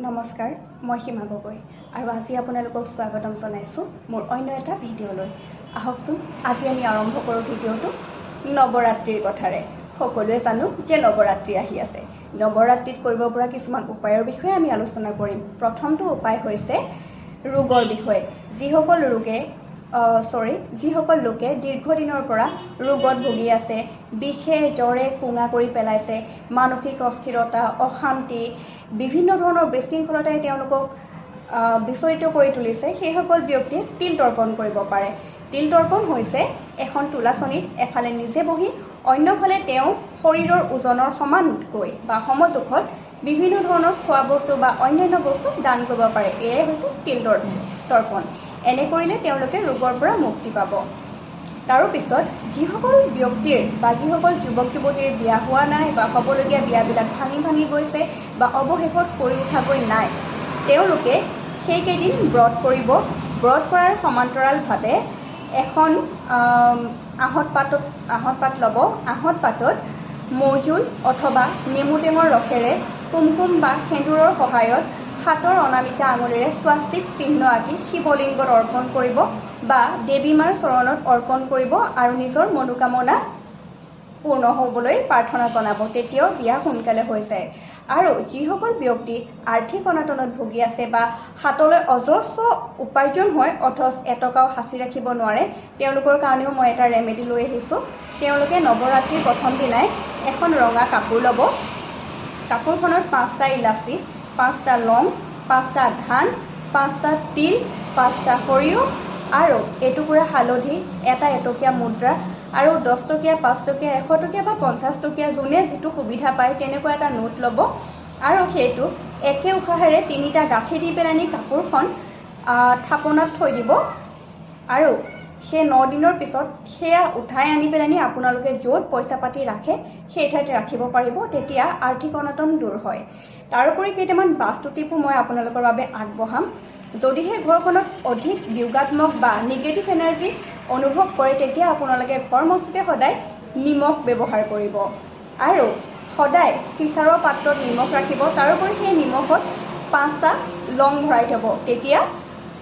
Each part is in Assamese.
নমস্কাৰ, মই সীমা গগৈ আৰু আজি আপোনালোকক স্বাগতম জনাইছোঁ মোৰ অন্য এটা ভিডিঅ'লৈ। আহকচোন আজি আমি আৰম্ভ কৰোঁ ভিডিঅ'টো নৱৰাত্ৰিৰ কথাৰে। সকলোৱে জানো যে নৱৰাত্ৰি আহি আছে। নৱৰাত্ৰিত কৰিব পৰা কিছুমান উপায়ৰ বিষয়ে আমি আলোচনা কৰিম। প্ৰথমটো উপায় হৈছে ৰোগৰ বিষয়ে। যিসকল লোকে দীৰ্ঘদিনৰ পৰা ৰোগত ভুগি আছে, বিষে জ্বৰে কোঙা কৰি পেলাইছে, মানসিক অস্থিৰতা, অশান্তি, বিভিন্ন ধৰণৰ বিশৃংখলতাই তেওঁলোকক বিচলিত কৰি তুলিছে, সেইসকল ব্যক্তিয়ে তিল তৰ্পণ কৰিব পাৰে। তিল তৰ্পণ হৈছে এখন তুলাচনীত এফালে নিজে বহি অন্যফালে তেওঁ শৰীৰৰ ওজনৰ সমানকৈ বা সমজোখত বিভিন্ন ধৰণৰ খোৱা বস্তু বা অন্যান্য বস্তু দান কৰিব পাৰে। এয়াই হৈছে তিল তৰ্পণ। এনে কৰিলে তেওঁলোকে ৰোগৰ পৰা মুক্তি পাব। তাৰোপিছত যিসকল ব্যক্তিৰ বা যিসকল যুৱক যুৱতীৰ বিয়া হোৱা নাই বা হ'বলগীয়া বিয়াবিলাক ভাঙি গৈছে বা অৱশেষত হৈ উঠাগৈ নাই, তেওঁলোকে সেইকেইদিন ব্ৰত কৰিব। ব্ৰত কৰাৰ সমান্তৰালভাৱে এখন আহঁত পাত ল'ব। আহঁত পাতত মৌজোল অথবা নেমু টেঙৰ ৰসেৰে কুমকুম বা সেন্দুৰৰ সহায়ত হাতৰ অনামিকা আঙুলিৰে স্বাস্তিক চিহ্ন আঁকি শিৱলিংগত অৰ্পণ কৰিব বা দেৱী মাৰ চৰণত অৰ্পণ কৰিব আৰু নিজৰ মনোকামনা পূৰ্ণ হ'বলৈ প্ৰাৰ্থনা জনাব। তেতিয়াও বিয়া সোনকালে হৈ যায়। আৰু যিসকল ব্যক্তি আৰ্থিক অনাটনত ভুগি আছে বা হাতলৈ অজস্ৰ উপাৰ্জন হয় অথচ এটকাও সাঁচি ৰাখিব নোৱাৰে, তেওঁলোকৰ কাৰণেও মই এটা ৰেমেডি লৈ আহিছোঁ। তেওঁলোকে নৱৰাত্ৰিৰ প্ৰথম দিনাই এখন ৰঙা কাপোৰ ল'ব। কাপোৰখনত 5টা ইলাচি, 5টা লং, 5টা ধান, 5টা তিল, 5টা সৰিয়হ আৰু এটুকুৰা হালধি, এটা এটকীয়া মুদ্ৰা আৰু 10 টকীয়া, 5 টকীয়া, 100 টকীয়া বা 50 টকীয়া যোনে যিটো সুবিধা পায় তেনেকুৱা এটা নোট ল'ব আৰু সেইটো একে উশাহেৰে 3টা গাঁঠি দি পেলাই কাপোৰখন থাপনাত থৈ দিব আৰু সেই 9 দিনৰ পিছত সেয়া উঠাই আনি পেলাই আপোনালোকে য'ত পইচা পাতি ৰাখে সেই ঠাইতে ৰাখিব পাৰিব। তেতিয়া আৰ্থিক অনাটন দূৰ হয়। তাৰোপৰি কেইটামান বাস্তু টিপো মই আপোনালোকৰ বাবে আগবঢ়াম। যদিহে ঘৰখনত অধিক ব্যংগাত্মক বা নিগেটিভ এনাৰ্জি অনুভৱ কৰে, তেতিয়া আপোনালোকে ঘৰ মচোতে সদায় নিমখ ব্যৱহাৰ কৰিব আৰু সদায় চিচাৰৰ পাত্ৰত নিমখ ৰাখিব। তাৰোপৰি সেই নিমখত 5টা লং ভৰাই থ'ব। তেতিয়া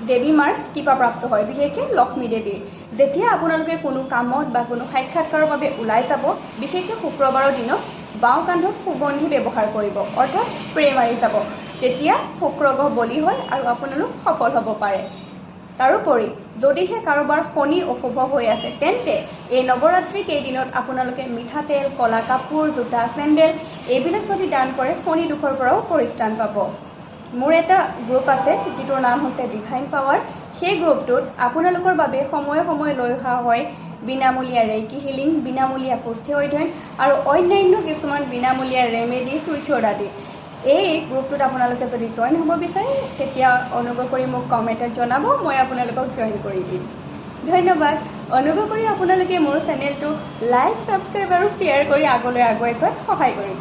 দেৱী মাৰ কৃপাপ্ৰাপ্ত হয়, বিশেষকৈ লক্ষ্মী দেৱীৰ। যেতিয়া আপোনালোকে কোনো কামত বা কোনো সাক্ষাৎকাৰৰ বাবে ওলাই যাব, বিশেষকৈ শুক্ৰবাৰৰ দিনত বাওঁ কান্ধত সুগন্ধি ব্যৱহাৰ কৰিব, অৰ্থাৎ স্প্ৰে মাৰি যাব। তেতিয়া শুক্ৰ গ্ৰহ বলি হয় আৰু আপোনালোক সফল হ'ব পাৰে। তাৰোপৰি যদিহে কাৰোবাৰ শনি অশুভ হৈ আছে, তেন্তে এই নৱৰাত্ৰি কেইদিনত আপোনালোকে মিঠাতেল, কলা কাপোৰ, জোতা, চেণ্ডেল এইবিলাক যদি দান কৰে শনি দোষৰ পৰাও পৰিত্ৰাণ পাব। মোৰ এটা গ্ৰুপ আছে যিটোৰ নাম হৈছে ডিভাইন পাৱাৰ। সেই গ্ৰুপটোত আপোনালোকৰ বাবে সময়ে সময়ে লৈ অহা হয় বিনামূলীয়া ৰেইকি হিলিং, বিনামূলীয়া পুষ্টি অধ্যয়ন আৰু অন্যান্য কিছুমান বিনামূলীয়া ৰেমেডি, চুইচৰ আদি। এই গ্ৰুপটোত আপোনালোকে যদি জইন হ'ব বিচাৰে তেতিয়া অনুগ্ৰহ কৰি মোক কমেণ্টত জনাব, মই আপোনালোকক জইন কৰি দিম। ধন্যবাদ। অনুগ্ৰহ কৰি আপোনালোকে মোৰ চেনেলটো লাইক, ছাবস্ক্ৰাইব আৰু শ্বেয়াৰ কৰি আগলৈ আগুৱাই যোৱাত সহায় কৰিব।